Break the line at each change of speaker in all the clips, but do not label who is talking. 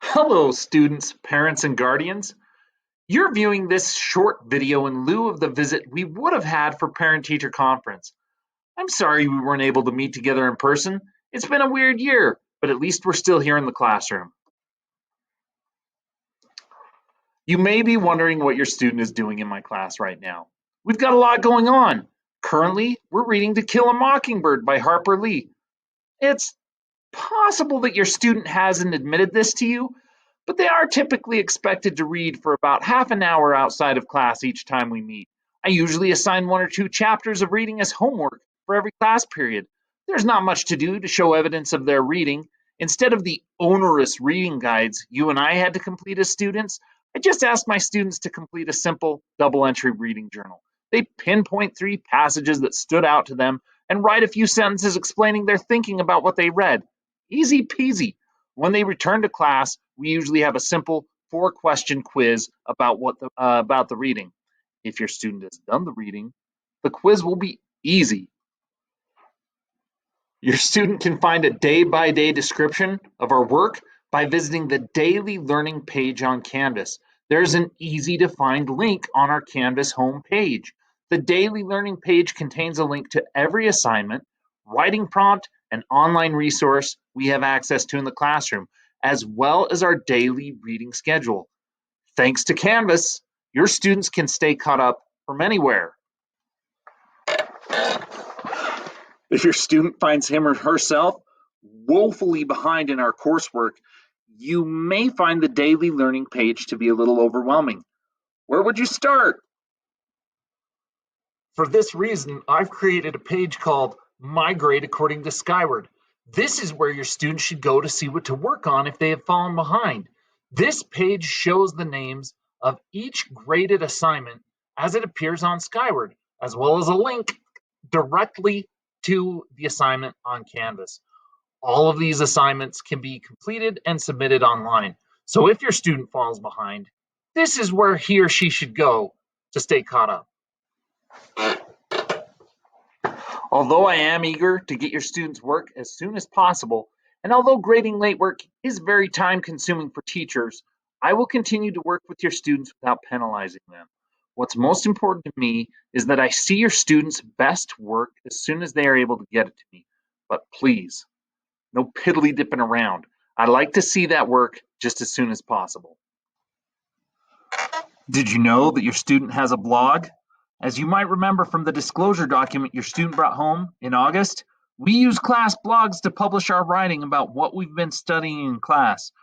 Hello, students, parents, and guardians. You're viewing this short video in lieu of the visit we would have had for parent-teacher conference. I'm sorry we weren't able to meet together in person. It's been a weird year, but at least we're still here in the classroom. You may be wondering what your student is doing in my class right now. We've got a lot going on. Currently, we're reading To Kill a Mockingbird by Harper Lee. It's possible that your student hasn't admitted this to you, but they are typically expected to read for about half an hour outside of class each time we meet. I usually assign one or two chapters of reading as homework for every class period. There's not much to do to show evidence of their reading. Instead of the onerous reading guides you and I had to complete as students, I just asked my students to complete a simple double entry reading journal. They pinpoint three passages that stood out to them and write a few sentences explaining their thinking about what they read. Easy peasy. When they return to class, we usually have a simple four-question quiz about the reading. If your student has done the reading, the quiz will be easy. Your student can find a day-by-day description of our work by visiting the Daily Learning page on Canvas. There's an easy-to-find link on our Canvas home page. The Daily Learning page contains a link to every assignment, writing prompt, and online resource we have access to in the classroom, as well as our daily reading schedule. Thanks to Canvas, your students can stay caught up from anywhere. If your student finds him or herself woefully behind in our coursework, you may find the Daily Learning page to be a little overwhelming. Where would you start? For this reason, I've created a page called My Grade According to Skyward. This is where your students should go to see what to work on if they have fallen behind. This page shows the names of each graded assignment as it appears on Skyward, as well as a link directly to the assignment on Canvas. All of these assignments can be completed and submitted online. So if your student falls behind, this is where he or she should go to stay caught up. Although I am eager to get your students' work as soon as possible, and although grading late work is very time consuming for teachers, I will continue to work with your students without penalizing them. What's most important to me is that I see your students' best work as soon as they are able to get it to me. But please, no piddly dipping around. I'd like to see that work just as soon as possible. Did you know that your student has a blog? As you might remember from the disclosure document your student brought home in August, we use class blogs to publish our writing about what we've been studying in class.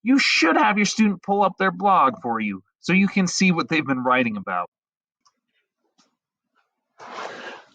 You should have your student pull up their blog for you so you can see what they've been writing about.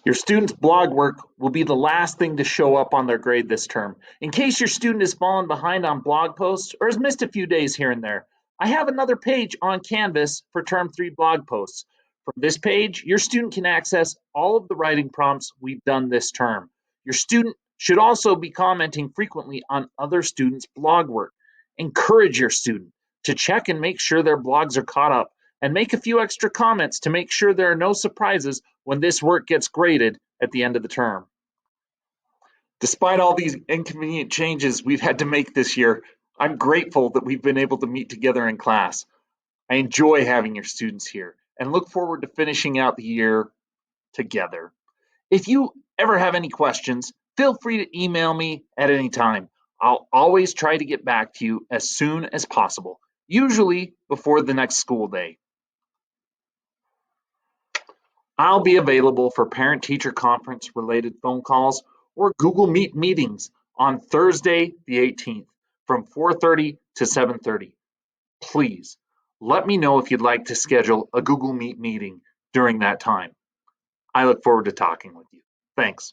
Your student's blog work will be the last thing to show up on their grade this term. In case your student has fallen behind on blog posts or has missed a few days here and there, I have another page on Canvas for Term 3 blog posts. From this page, your student can access all of the writing prompts we've done this term. Your student should also be commenting frequently on other students' blog work. Encourage your student to check and make sure their blogs are caught up, and make a few extra comments to make sure there are no surprises when this work gets graded at the end of the term. Despite all these inconvenient changes we've had to make this year, I'm grateful that we've been able to meet together in class. I enjoy having your students here and look forward to finishing out the year together. If you ever have any questions, feel free to email me at any time. I'll always try to get back to you as soon as possible, usually before the next school day. I'll be available for parent-teacher conference related phone calls or Google Meet meetings on Thursday, the 18th from 4:30 to 7:30. Please let me know if you'd like to schedule a Google Meet meeting during that time. I look forward to talking with you. Thanks.